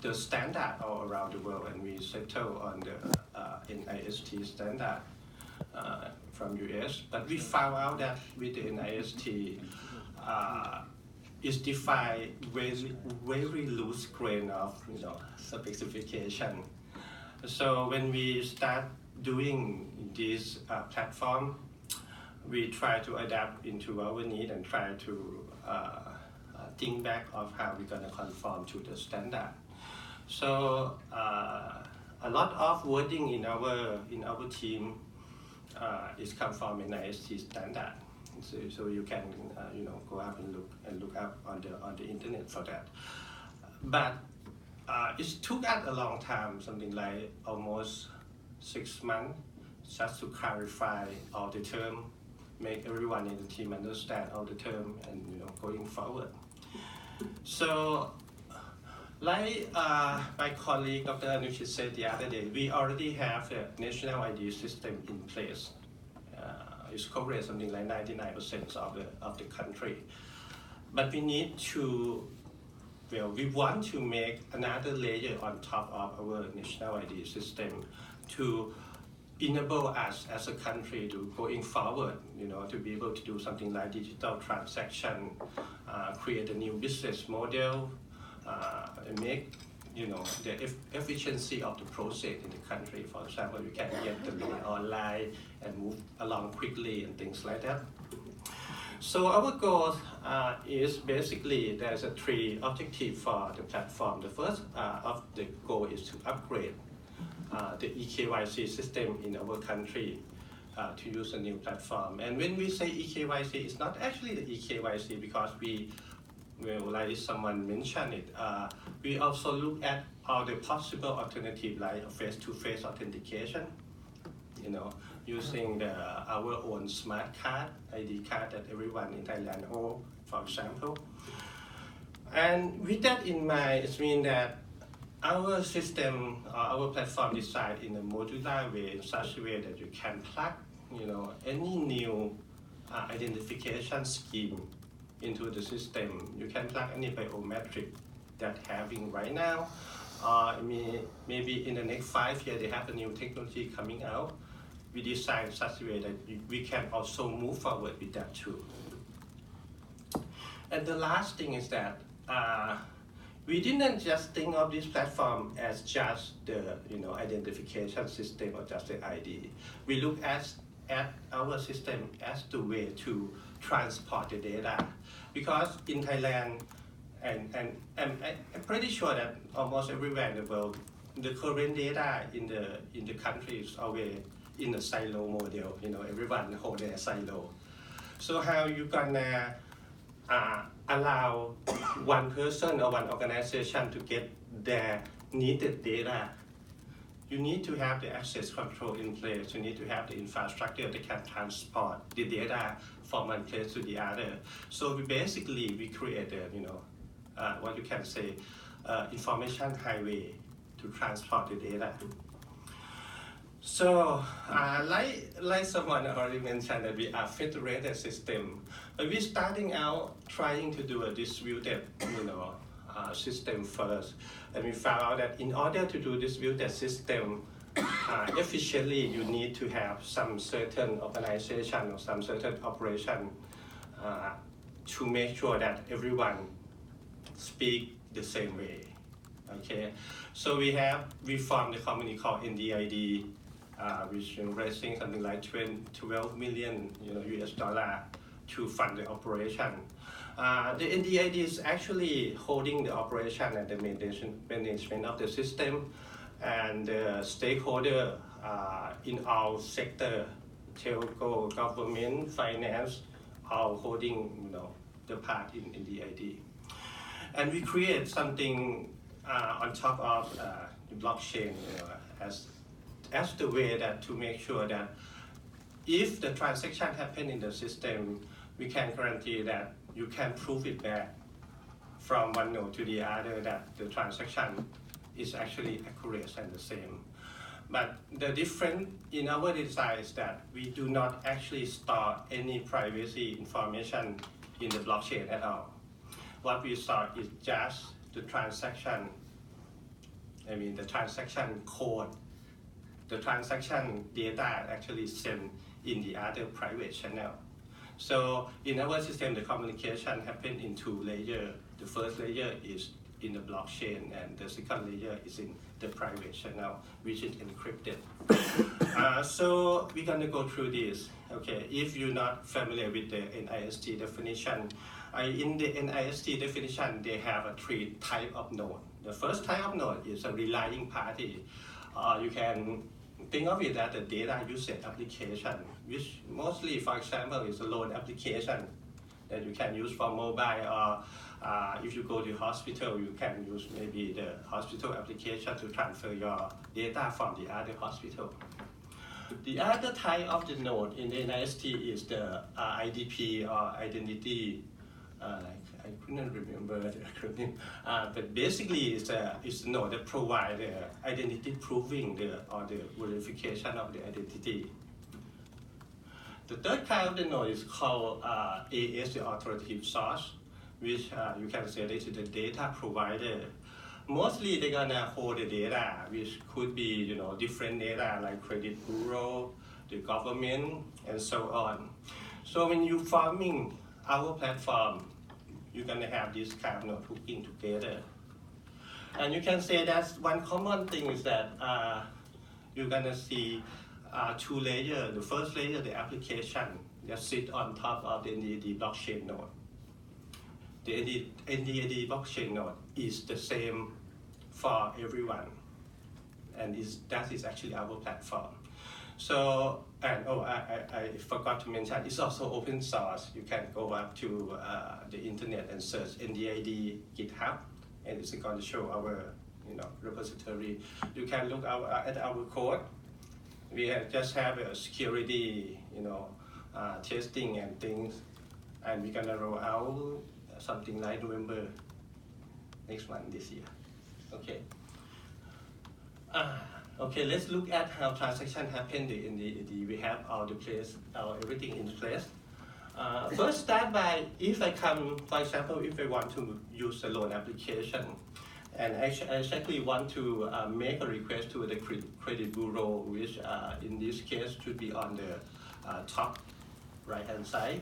the standard all around the world, and we settle on the NIST standard from US. But we found out that with the NIST, it's defined very loose grain of specification. So when we start doing this platform, we try to adapt into our need and try to think back of how we're going to conform to the standard. So a lot of wording in our team is come from NIST standard. So you can go up and look up on the internet for that. But it took us a long time, something like almost 6 months, just to clarify all the terms, make everyone in the team understand all the terms, and going forward. So, like my colleague Dr. Anushit said the other day, we already have a national ID system in place. It's covered something like 99% of the country. But we need to, we want to make another layer on top of our national ID system to enable us as a country to going forward, to be able to do something like digital transaction, create a new business model, and make the efficiency of the process in the country. For example, we can get the money online and move along quickly and things like that. So our goal is basically there's a 3 objectives for the platform. The first of the goal is to upgrade the eKYC system in our country to use a new platform. And when we say eKYC, it's not actually the eKYC because like someone mentioned it, we also look at all the possible alternatives like face-to-face authentication, using our own smart card, ID card that everyone in Thailand owns, for example. And with that in mind, it means that our system, our platform designed in a modular way, in such a way that you can plug, any new identification scheme into the system. You can plug any biometric that having right now. Maybe in the next 5 years, they have a new technology coming out. We design such a way that we can also move forward with that too. And the last thing is that we didn't just think of this platform as just the identification system or just the ID. We look at our system as the way to transport the data, because in Thailand and I'm pretty sure that almost everywhere in the world, the current data in the country is always in a silo model. Everyone hold their silo. So how you gonna allow one person or one organization to get their needed data? You need to have the access control in place. You need to have the infrastructure that can transport the data from one place to the other. So we created, what you can say, information highway to transport the data. So, like someone already mentioned, that we are federated system, but we're starting out trying to do a distributed, system first, and we found out that in order to do distributed system efficiently, you need to have some certain organization or some certain operation to make sure that everyone speak the same way. Okay, so we formed a company called Ndid IT, which is raising something like 12 million US dollar to fund the operation. The Ndid IT is actually holding the operation and the management of the system, and the stakeholder in our sector, telco, government, finance, all holding the part in Ndid IT. And we create something on top of the blockchain as the way that to make sure that if the transaction happen in the system, we can guarantee that you can prove it back from one node to the other that the transaction is actually accurate and the same. But the difference in our design is that we do not actually store any privacy information in the blockchain at all. What we store is just the transaction I mean the transaction code, the transaction data actually sent in the other private channel. So in our system, the communication happens in two layers. The first layer is in the blockchain, and the second layer is in the private channel, which is encrypted. So we're going to go through this. Okay, if you're not familiar with the NIST definition, in the NIST definition, they have three types of node. The first type of node is a relying party. You can think of it as a data usage application, which mostly, for example, is a loan application that you can use for mobile, or if you go to hospital, you can use maybe the hospital application to transfer your data from the other hospital. The other type of the node in the NIST is the IDP, or identity. I couldn't remember the acronym, but basically it's a node that provides the identity proving or the verification of the identity. The third kind of the node is called AS, the authoritative source, which you can say this is the data provider. Mostly they're gonna hold the data, which could be different data like credit bureau, the government, and so on. So when you're forming our platform, you're gonna have this kind of node hooking together. And you can say that one common thing is that you're gonna see two layers. The first layer, the application that sit on top of the NDID blockchain node. The NDID blockchain node is the same for everyone, and that is actually our platform. So, and I forgot to mention, it's also open source. You can go up to the internet and search NDID GitHub, and it's going to show our repository. You can look at our code. We just have a security testing and things, and we're gonna roll out something like November next month this year. Okay. Okay, let's look at how transaction happen in the we have all the place, everything in place. First start by, if I come, for example, if I want to use a loan application, and I actually want to make a request to the credit bureau, which in this case should be on the top right hand side.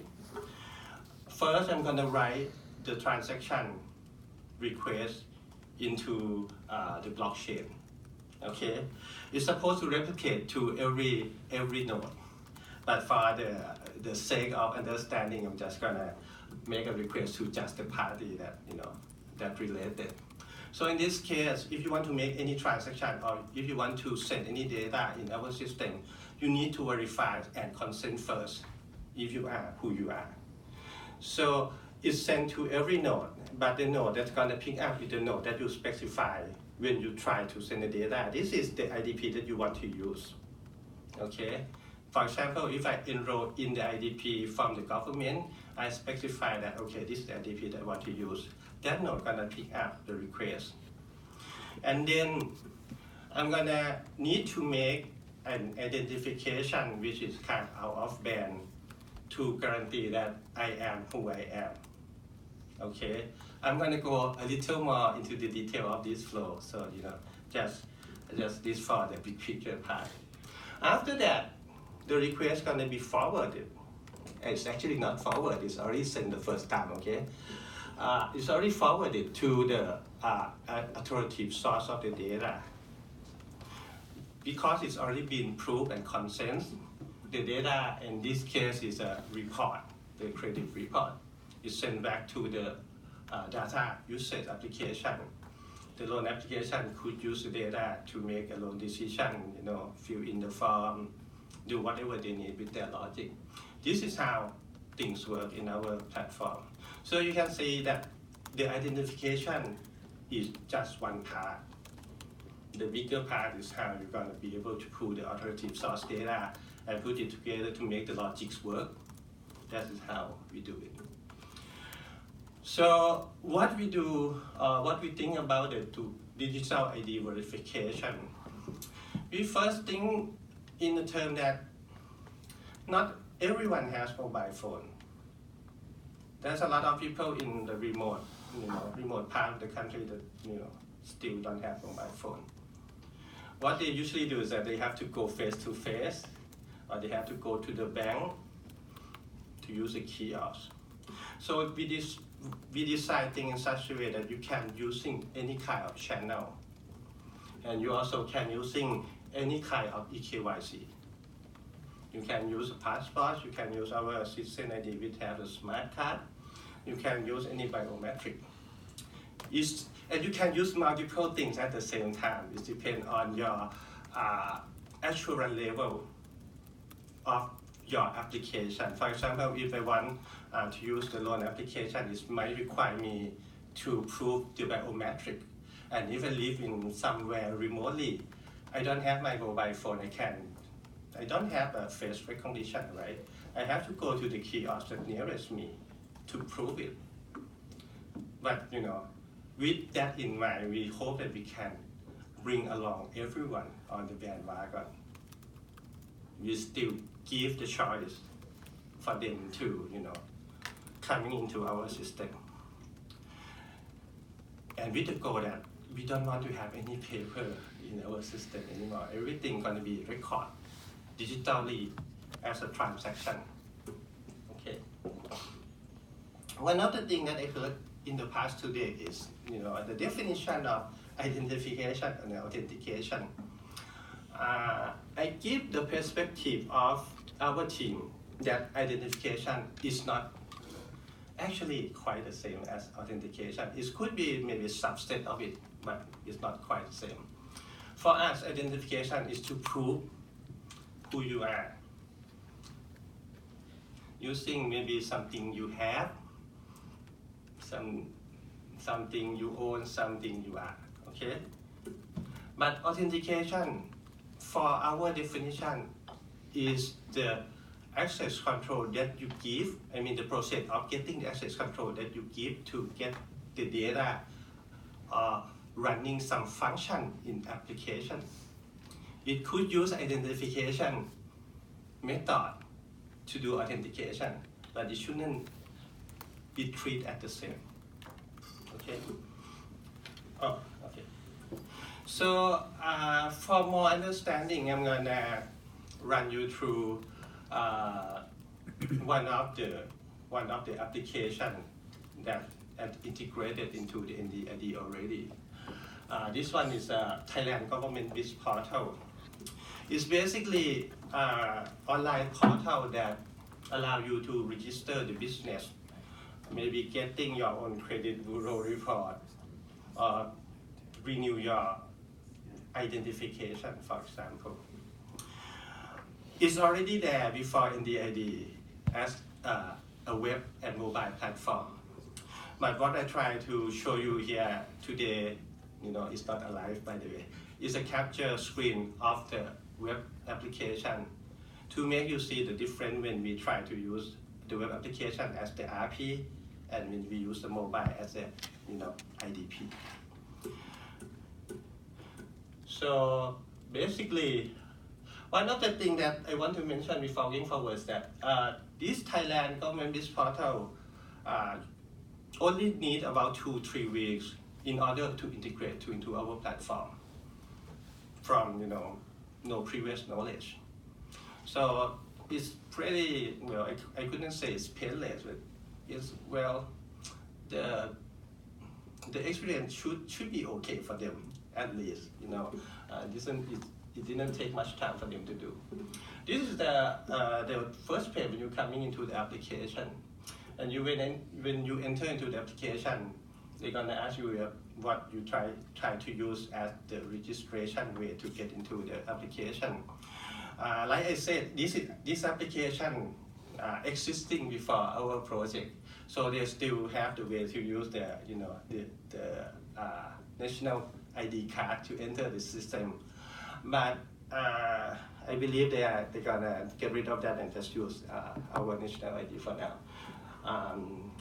First, I'm gonna write the transaction request into the blockchain. Okay, it's supposed to replicate to every node, but for the sake of understanding, I'm just gonna make a request to just the party that that related. So in this case, if you want to make any transaction, or if you want to send any data in our system, you need to verify and consent first if you are who you are. So it's sent to every node, but the node that's gonna pick up with the node that you specify when you try to send the data. This is the IDP that you want to use. Okay. For example, if I enroll in the IDP from the government, I specify that, okay, this is the IDP that I want to use. That node gonna pick up the request. And then I'm gonna need to make an identification which is kind of out of band to guarantee that I am who I am. Okay, I'm gonna go a little more into the detail of this flow, so just this for the big picture part. After that, the request gonna be forwarded. It's actually not forwarded, it's already sent the first time, okay? It's already forwarded to the authoritative source of the data. Because it's already been proved and consent, the data in this case is a report, the credit report. It's sent back to the data usage application. The loan application could use the data to make a loan decision, fill in the form, do whatever they need with their logic. This is how things work in our platform. So you can see that the identification is just one part. The bigger part is how you're going to be able to pull the authoritative source data and put it together to make the logics work. That is how we do it. So what we do, what we think about the digital ID verification, we first think in the term that not everyone has mobile phone. There's a lot of people in the remote part of the country that still don't have mobile phone. what they usually do is that they have to go face to face, or they have to go to the bank to use a kiosk. So we design things in such a way that you can using any kind of channel, and you also can using any kind of eKYC. You can use a passport, you can use our citizen ID which have a smart card, you can use any biometric. And you can use multiple things at the same time. It depends on your assurance level of your application. For example, if I want to use the loan application, it might require me to prove the biometric. And if I live in somewhere remotely, I don't have my mobile phone, I don't have a face recognition, right? I have to go to the kiosk that nearest me to prove it. But with that in mind, we hope that we can bring along everyone on the bandwagon. We still give the choice for them to, coming into our system. And with the goal that we don't want to have any paper in our system anymore. Everything going to be recorded digitally as a transaction. Okay. One of the things that I heard in the past today is, the definition of identification and authentication. I give the perspective of our team that identification is not actually quite the same as authentication. It could be maybe a subset of it, but it's not quite the same. For us, identification is to prove who you are, using maybe something you have, something you own, something you are, okay? But authentication, for our definition, is the access control that you give, the process of getting the access control that you give to get the data or running some function in application. It could use identification method to do authentication, but it shouldn't be treated as the same. Okay? Oh, okay. So for more understanding, I'm gonna run you through one of the application that integrated into the Ndid IT already. This one is a Thailand government business portal. It's basically an online portal that allow you to register the business, maybe getting your own credit bureau report, or renew your identification, for example. It's already there before Ndid IT as a web and mobile platform. But what I try to show you here today, it's not alive, by the way. It's a capture screen of the web application to make you see the difference when we try to use the web application as the RP and when we use the mobile as the IDP. So basically, one of the things that I want to mention before going forward is that this Thailand government business portal only need about 2-3 weeks in order to integrate into our platform from no previous knowledge. So it's pretty, I couldn't say it's painless, but it's, the experience should be okay for them, at least, it didn't take much time for them to do. This is the first page when you're coming into the application. And when you enter into the application, they're gonna ask you what you try to use as the registration way to get into the application. Like I said, this application existing before our project, so they still have the way to use the national ID card to enter the system. But I believe they're gonna get rid of that and just use our national ID for now.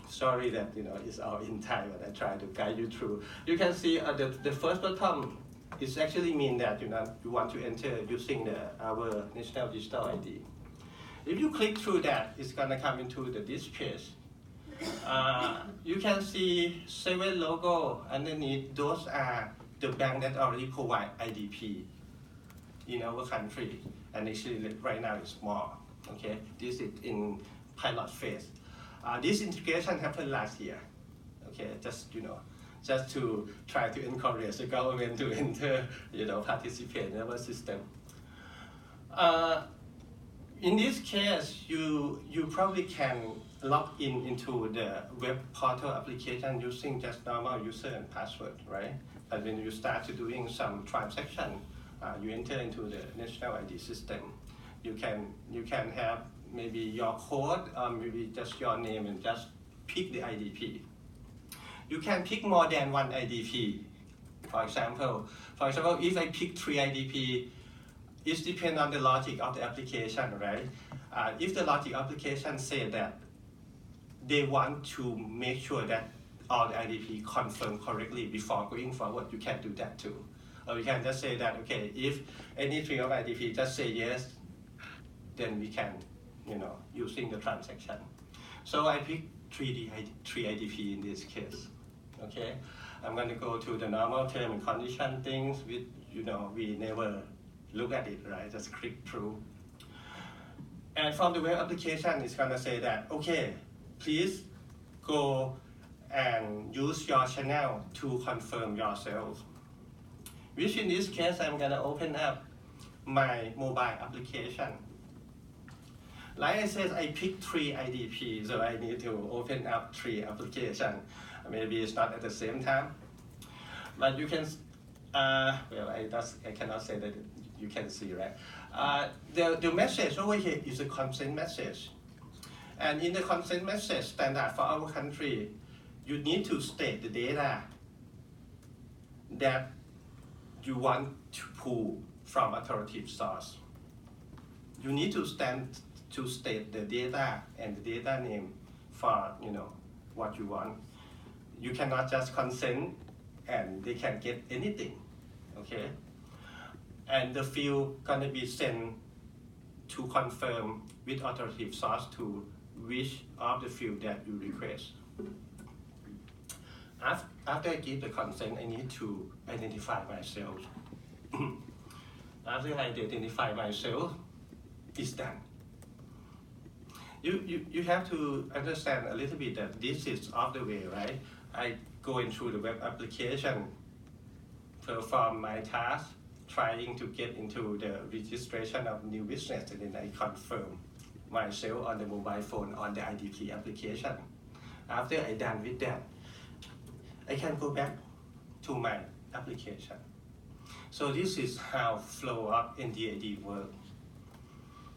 Sorry that it's all in Thai, but I try to guide you through. You can see the first bottom is actually mean that you want to enter using our national digital ID. If you click through that, it's gonna come into this page. You can see 7 logo underneath. Those are the bank that already provide IDP in our country, and actually right now it's more. Okay, this is in pilot phase. This integration happened last year. Okay, just to try to encourage the government to enter, participate in our system. In this case, you probably can log into the web portal application using just normal user and password, right? But when you start to doing some transaction, you enter into the national ID system. You can have maybe your code or maybe just your name and just pick the IDP. You can pick more than one IDP. For example, if I pick 3 IDP, it depends on the logic of the application, right? If the logic application say that they want to make sure that all the IDP confirm correctly before going forward, you can do that too. Or you can just say that, okay, if any 3 of IDP just say yes, then we can, using the transaction. So I pick 3 IDP in this case. Okay, I'm going to go to the normal term and condition things with, we never look at it, right? Just click through. And from the web application, it's going to say that, okay, please go and use your channel to confirm yourself. Which in this case, I'm going to open up my mobile application. Like I said, I picked 3 IDP, so I need to open up 3 applications. Maybe it's not at the same time, but you can, I cannot say that you can see, right? The message over here is a consent message. And in the consent message standard for our country, you need to state the data that you want to pull from authoritative source. You need to state the data and the data name for what you want. You cannot just consent and they can get anything, okay? And the field gonna be sent to confirm with authoritative source to which of the field that you request. After I give the consent, I need to identify myself. After I identify myself, it's done. You have to understand a little bit that this is off the way, right? I go into the web application, perform my task, trying to get into the registration of new business, and then I confirm myself on the mobile phone on the IDP application. After I'm done with that, I can go back to my application. So this is how flow of Ndid IT works.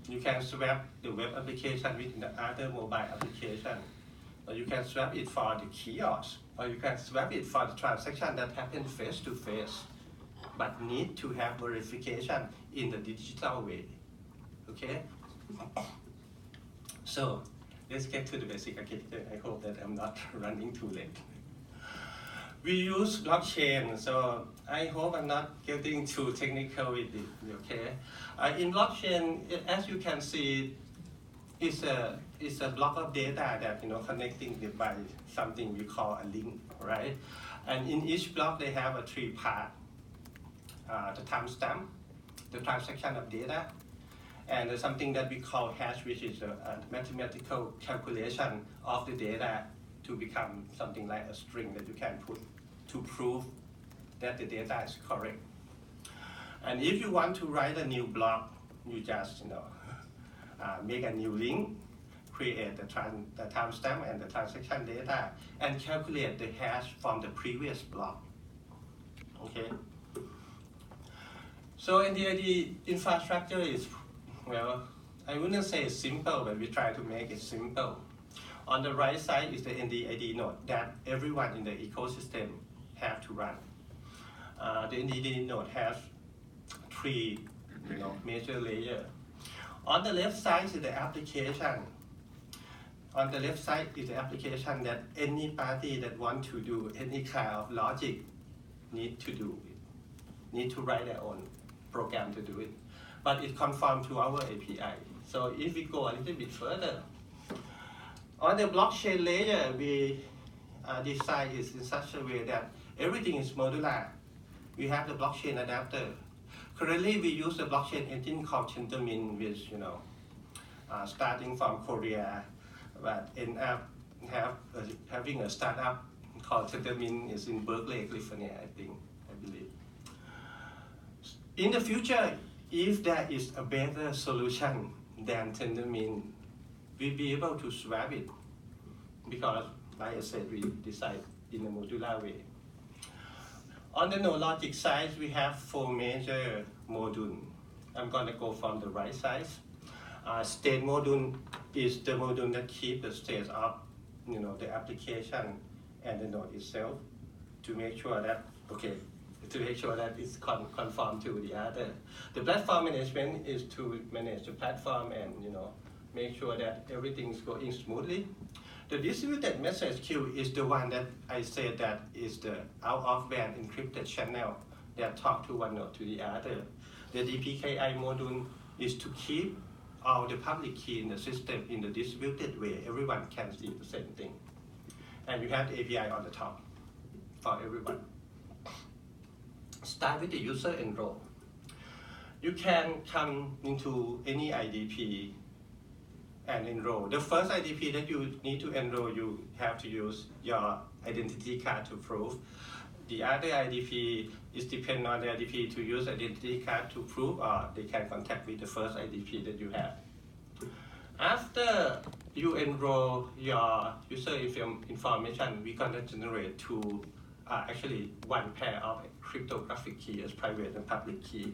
You can swap the web application with the other mobile application, or you can swap it for the kiosk, or you can swap it for the transaction that happen face to face, but need to have verification in the digital way. Okay? So let's get to the basic architecture. I hope that I'm not running too late. We use blockchain, so I hope I'm not getting too technical with it, okay? In blockchain, as you can see, it's a block of data that, connecting it by something we call a link, right? And in each block, they have a 3 part. The timestamp, the transaction of data, and something that we call hash, which is a mathematical calculation of the data to become something like a string that you can put to prove that the data is correct. And if you want to write a new block, you just make a new link, create the timestamp and the transaction data, and calculate the hash from the previous block. Okay. So Ndid IT infrastructure is, well, I wouldn't say it's simple, but we try to make it simple. On the right side is the Ndid IT node that everyone in the ecosystem have to run. The Ndid IT node has 3 major layers. On the left side is the application. On the left side is the application that any party that want to do any kind of logic need to write their own program to do it. But it conforms to our API. So if we go a little bit further, on the blockchain layer, we design it in such a way that everything is modular. We have the blockchain adapter. Currently, we use a blockchain engine called Tendermint, which starting from Korea, but end up having a startup called Tendermint is in Berkeley, California, I believe. In the future, if there is a better solution than Tendermint, we'll be able to swap it because, like I said, we decide in a modular way. On the node logic side, we have 4 major modules. I'm going to go from the right side. State module is the module that keeps the state of the application and the node itself to make sure that it's conform to the other. The platform management is to manage the platform and make sure that everything is going smoothly. The distributed message queue is the one that I said that is the out-of-band encrypted channel that talk to one node to the other. The DPKI module is to keep all the public key in the system in the distributed way. Everyone can see the same thing. And you have the API on the top for everyone. Start with the user enroll. You can come into any IDP and enroll. The first IDP that you need to enroll, you have to use your identity card to prove. The other IDP is depend on the IDP to use identity card to prove, or they can contact with the first IDP that you have. After you enroll your user information, we're going to generate actually one pair of cryptographic key as private and public key.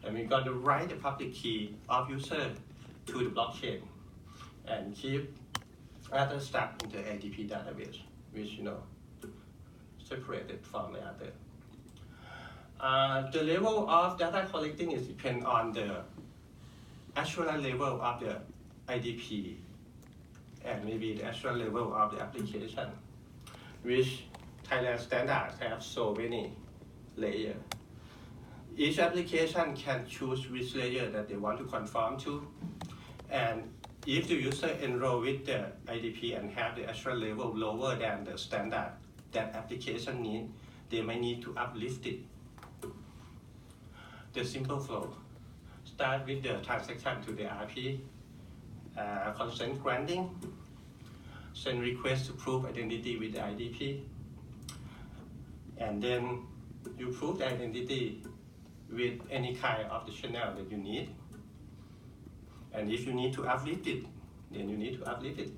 And we're going to write the public key of user to the blockchain and keep other stuff in the IDP database, which separated from the other. The level of data collecting is depend on the actual level of the IDP and maybe the actual level of the application, which Thailand standards have so many layers. Each application can choose which layer that they want to conform to, and if the user enroll with the IDP and have the actual level lower than the standard that application need, they may need to uplift it. The simple flow start with the transaction to the RP, consent granting, send request to prove identity with the IDP, and then you prove the identity with any kind of the channel that you need. And if you need to uplift it, then you need to uplift it.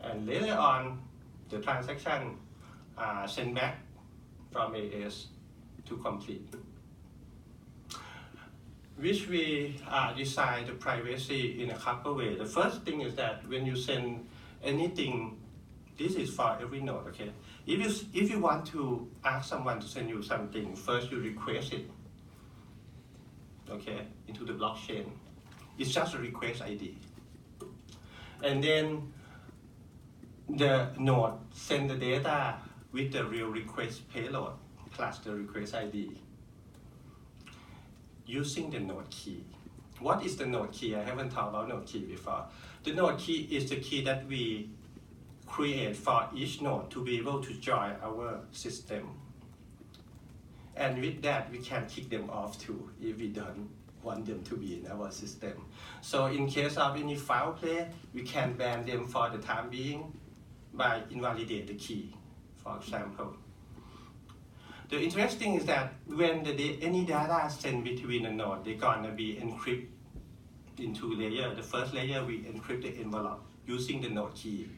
And later on, the transaction sent back from AS to complete. Which we design the privacy in a couple ways. The first thing is that when you send anything, this is for every node, okay? If you want to ask someone to send you something, first you request it, okay, into the blockchain. It's just a request ID. And then the node send the data with the real request payload plus the request ID using the node key. What is the node key? I haven't talked about node key before. The node key is the key that we create for each node to be able to join our system. And with that, we can kick them off too if we don't want them to be in our system. So in case of any foul play, we can ban them for the time being by invalidate the key, for example. The interesting is that when any data sent between a node, they're gonna be encrypted in 2 layers. The first layer, we encrypt the envelope using the node key.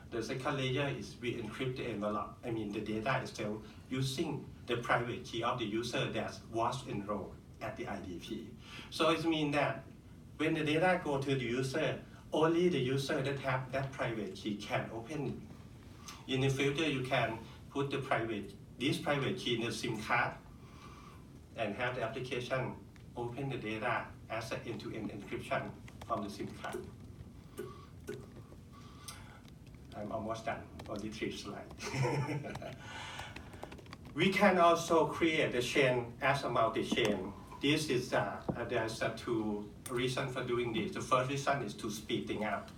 The second layer is we encrypt the envelope, the data itself, using the private key of the user that was enrolled at the IDP. So it means that when the data go to the user, only the user that have that private key can open it. In the future, you can put this private key in the SIM card and have the application open the data as an end-to-end encryption from the SIM card. I'm almost done, only 3 slides. We can also create the chain as a multi-chain. This is there's 2 reasons for doing this. The first reason is to speed things up,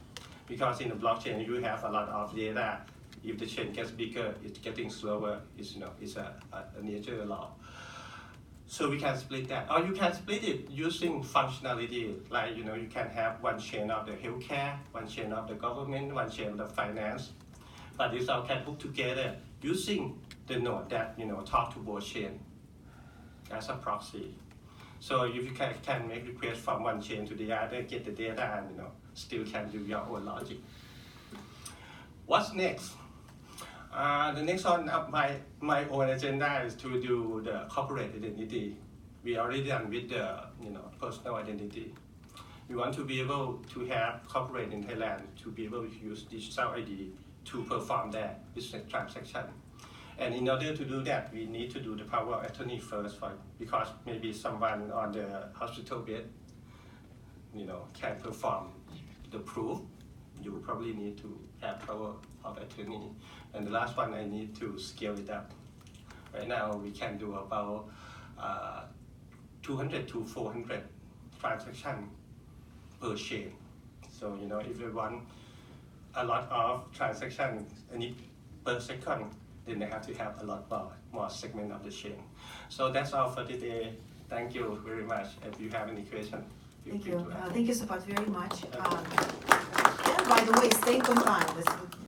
because in the blockchain you have a lot of data. If the chain gets bigger, it's getting slower. It's a nature law. So we can split that, or you can split it using functionality, like you can have one chain of the healthcare, one chain of the government, one chain of the finance, but this all can hook together using the node that talk to both chain as a proxy. So if you can make requests from one chain to the other, get the data, and still can do your own logic. What's next? The next on my own agenda is to do the corporate identity. We already done with the personal identity. We want to be able to have corporate in Thailand to be able to use digital ID to perform their business transaction. And in order to do that, we need to do the power of attorney first, because maybe someone on the hospital bed, can perform the proof. You probably need to have power of attorney. And the last one, I need to scale it up. Right now, we can do about 200 to 400 transactions per chain. So, if you want a lot of transactions per second, then they have to have a lot more segment of the chain. So that's all for today. Thank you very much. If you have any questions, feel Thank free you. to ask. Thank you, Supart, very much. And by the way, stay on time.